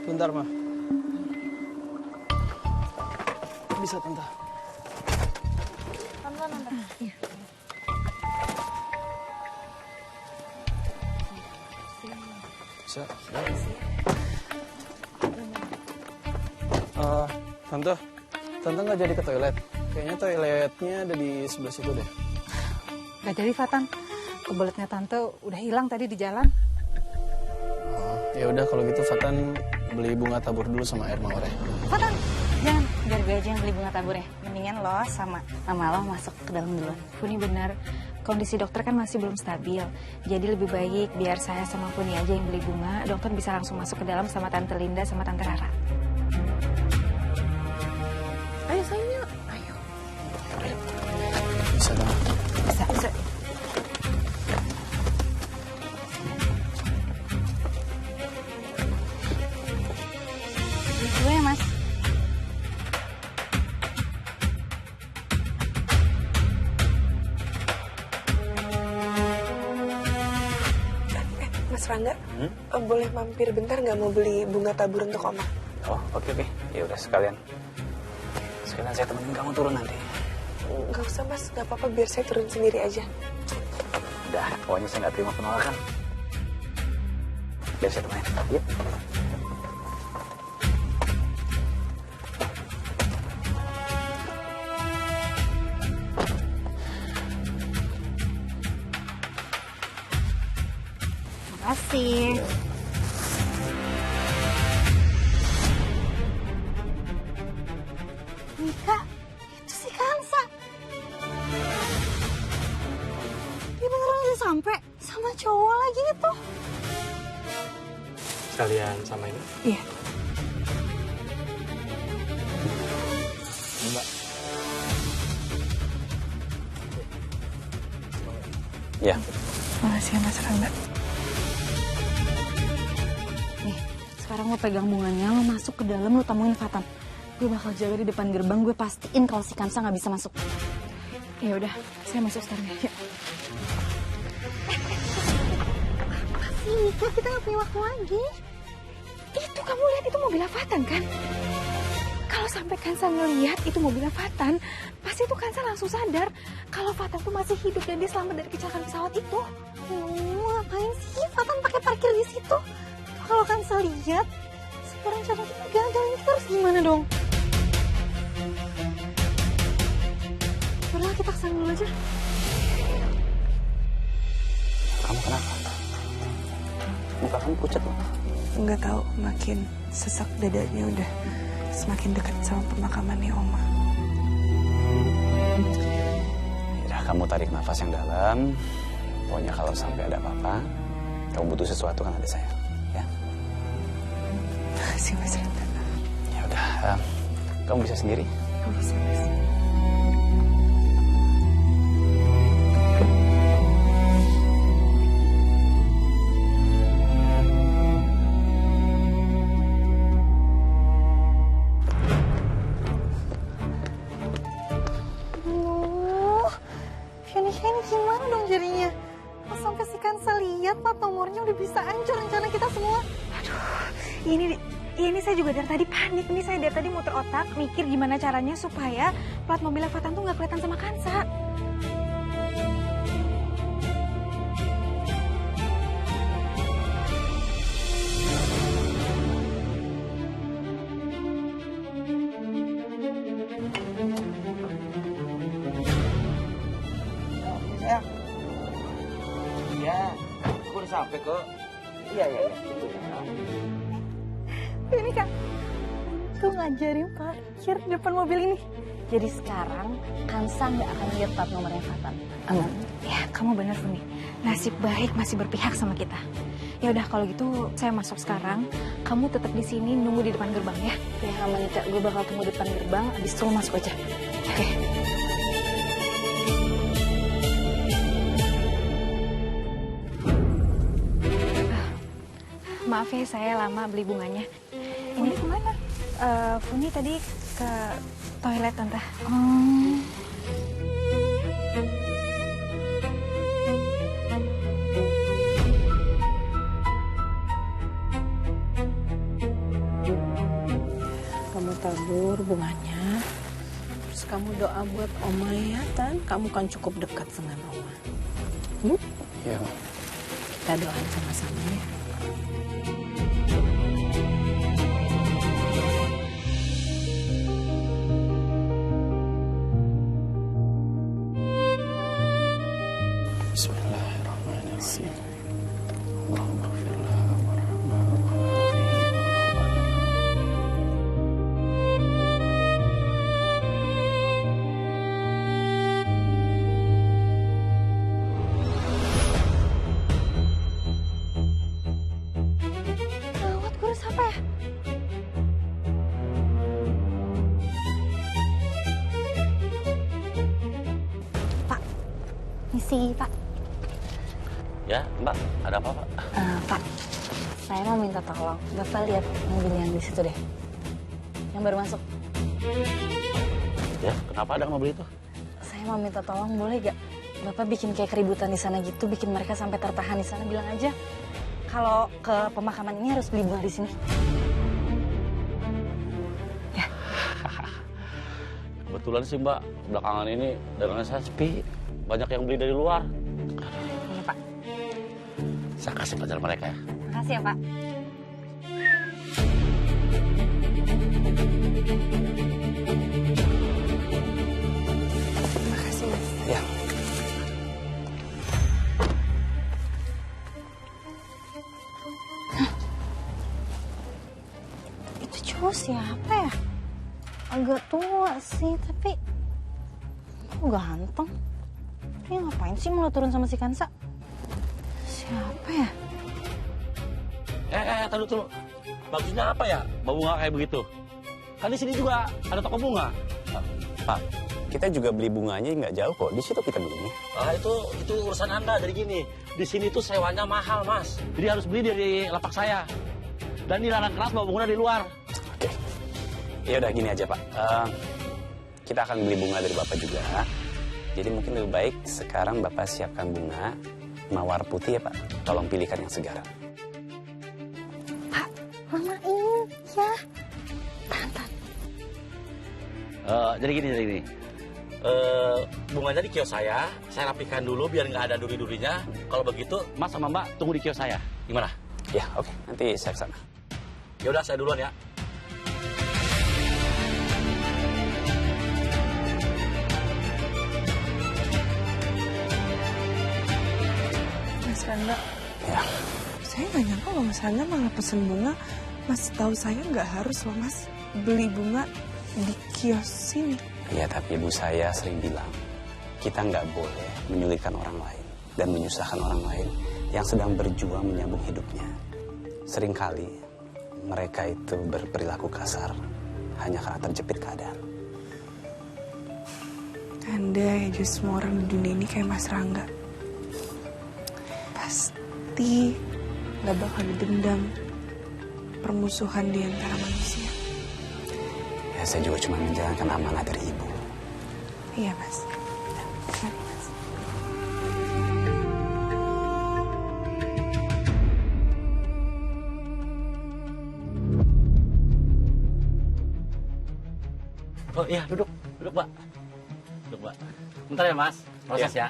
Bentar, Ma. Bisa, Tante. Tante. Iya. Bisa. Tante. Tante nggak jadi ke toilet. Kayaknya toiletnya ada di sebelah situ deh. Gak jadi, Fatan. Kebeletnya Tante udah hilang tadi di jalan. Oh, ya udah kalau gitu Fatan beli bunga tabur dulu sama air mawar ya. Fatan, jangan. Biar gue aja yang beli bunga tabur ya. Mendingan lo sama mama lo masuk ke dalam duluan. Funi benar, kondisi dokter kan masih belum stabil. Jadi lebih baik biar saya sama Funi aja yang beli bunga. Dokter bisa langsung masuk ke dalam sama Tante Linda sama Tante Rara. Ayo sayang, yuk. Ayo. Bisa dong. Bisa. Gue ya, Mas. Mas Rangga, boleh mampir bentar nggak mau beli bunga tabur untuk Oma? Oh, oke. Ya udah sekalian saya temenin kamu turun nanti. Nggak usah Mas, nggak apa-apa biar saya turun sendiri aja. Udah, pokoknya saya nggak terima penolakan. Biar saya temenin. Yuk. Makasih. Mika, itu si Kansa. Dia beneran udah sampai sama cowok lagi itu. Sekalian sama ini. Iya. Mbak. Ya. Makasih ya Mas Rangga. Nih, sekarang lo pegang bunganya, lo masuk ke dalam, lo temuin Fatan. Gue bakal jaga di depan gerbang, gue pastiin kalau si Kansa nggak bisa masuk. Ya udah, saya masuk sekarang ya. Yuk. Apa sih Mika, kita nggak punya waktu lagi. Itu kamu lihat itu mobilnya Fatan kan? Kalau sampai Kansa ngelihat itu mobilnya Fatan, pasti itu Kansa langsung sadar kalau Fatan tuh masih hidup dan dia selamat dari kecelakaan pesawat itu. Ngapain sih Fatan pakai parkir di situ? Kalau Kansa lihat, sekarang rencana kita gagal, ini kita harus gimana dong? Udah kita kesana dulu aja. Kamu kenapa? Muka kamu pucat loh. Nggak tahu, makin sesak dadanya udah semakin dekat sama pemakamannya Oma. Udah, kamu tarik nafas yang dalam. Pokoknya kalau sampai ada apa-apa, kamu butuh sesuatu kan ada saya. Ya. Makasih Mas Rangga. Ya udah, kamu bisa sendiri. Bisa Mas. Ini gimana dong jadinya? Pas sampai si Kansa lihat plat nomornya udah bisa hancur rencana kita semua. Ini saya juga dari tadi panik. Ini saya dari tadi muter otak, mikir gimana caranya supaya plat mobilnya Fatan tuh nggak kelihatan sama Kansa. Iya, aku udah sampai kok. Iya. Ini Kak, tuh ngajarin parkir depan mobil ini. Jadi sekarang Kansa nggak akan lihat plat nomornya Fatan. Aman. Ya, kamu benar Funi. Nasib baik masih berpihak sama kita. Ya udah kalau gitu saya masuk sekarang. Kamu tetap di sini nunggu di depan gerbang ya. Ya aman Kak, gue bakal tunggu depan gerbang, abis itu lo masuk aja. Oke. Maaf ya saya lama beli bunganya. Ini kemana? Funi tadi ke toilet tante. bunganya. Terus kamu doa buat Oma ya, Tan. Kamu kan cukup dekat dengan Oma. Iya, Ma. Kita doain sama-sama ya. Bismillahirrahmanirrahim. Allahumma ighfir laha warhamha Gawat, Guru, siapa ya? Pak, misi Pak. Ya, Mbak, ada apa, Pak? Pak, saya mau minta tolong. Bapak lihat mobil yang di situ deh. Yang baru masuk. Ya, kenapa ada mobil itu? Saya mau minta tolong, boleh gak? Bapak bikin kayak keributan di sana gitu, bikin mereka sampai tertahan di sana. Bilang aja kalau ke pemakaman ini harus beli bunga di sini. Ya. Kebetulan sih, Mbak, belakangan ini dagangan saya sepi. Banyak yang beli dari luar. Iya, Pak. Saya kasih pelajaran mereka ya. Makasih ya, Pak. Makasih, Mas. Ya. Itu cowok siapa ya? Agak tua sih, tapi kok ganteng. Dia ngapain sih mau turun sama si Kansa? Siapa ya? Taruh dulu. Bagusnya apa ya? Bawa bunga kayak begitu. Kan di sini juga ada toko bunga. Pak, kita juga beli bunganya nggak jauh kok. Di situ kita belinya. Itu urusan Anda. Jadi gini, di sini tuh sewanya mahal, Mas. Jadi harus beli dari lapak saya. Dan dilarang keras bawa bunga dari luar. Oke. Ya udah gini aja, Pak. Kita akan beli bunga dari Bapak juga. Jadi mungkin lebih baik sekarang Bapak siapkan bunga mawar putih ya, Pak. Tolong pilihkan yang segar. Pak, lamain ya. Tahan. Jadi gini. Bunganya di kios saya rapikan dulu biar nggak ada duri-durinya. Kalau begitu, Mas sama Mbak tunggu di kios saya. Gimana? Ya, oke. Nanti saya kesana. Ya udah, saya duluan ya. Mas Randa, Ya. saya nggak nyangka loh Mas Randa malah pesen bunga. Mas tahu saya nggak harus loh Mas beli bunga di kios sini. Iya, tapi ibu saya sering bilang, kita nggak boleh menyulitkan orang lain dan menyusahkan orang lain yang sedang berjuang menyambung hidupnya. Seringkali mereka itu berperilaku kasar hanya karena terjepit keadaan. Andai aja semua orang di dunia ini kayak Mas Rangga, pasti nggak bakal ada dendam, permusuhan di antara manusia. Ya, saya juga cuma menjalankan amanah dari ibu. Iya Mas. Mari Mas. Oh iya, duduk Mbak. Duduk Mbak. Bentar ya Mas, proses ya.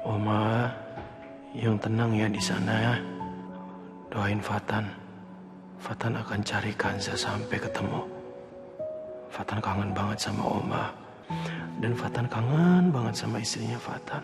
Oma, yang tenang ya di sana ya. Doain Fatan. Fatan akan cari Kanza sampai ketemu. Fatan kangen banget sama Oma. Dan Fatan kangen banget sama istrinya Fatan.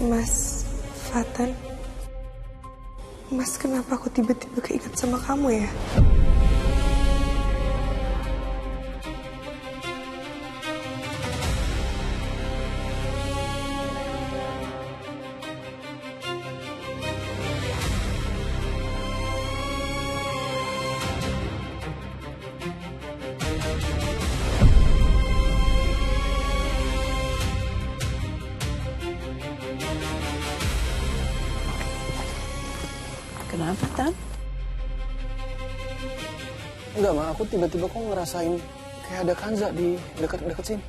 Mas Fatan, Mas kenapa aku tiba-tiba keinget sama kamu ya? Kenapa, Tan? Enggak, Ma. Aku tiba-tiba kok ngerasain kayak ada Kanza di dekat-dekat sini.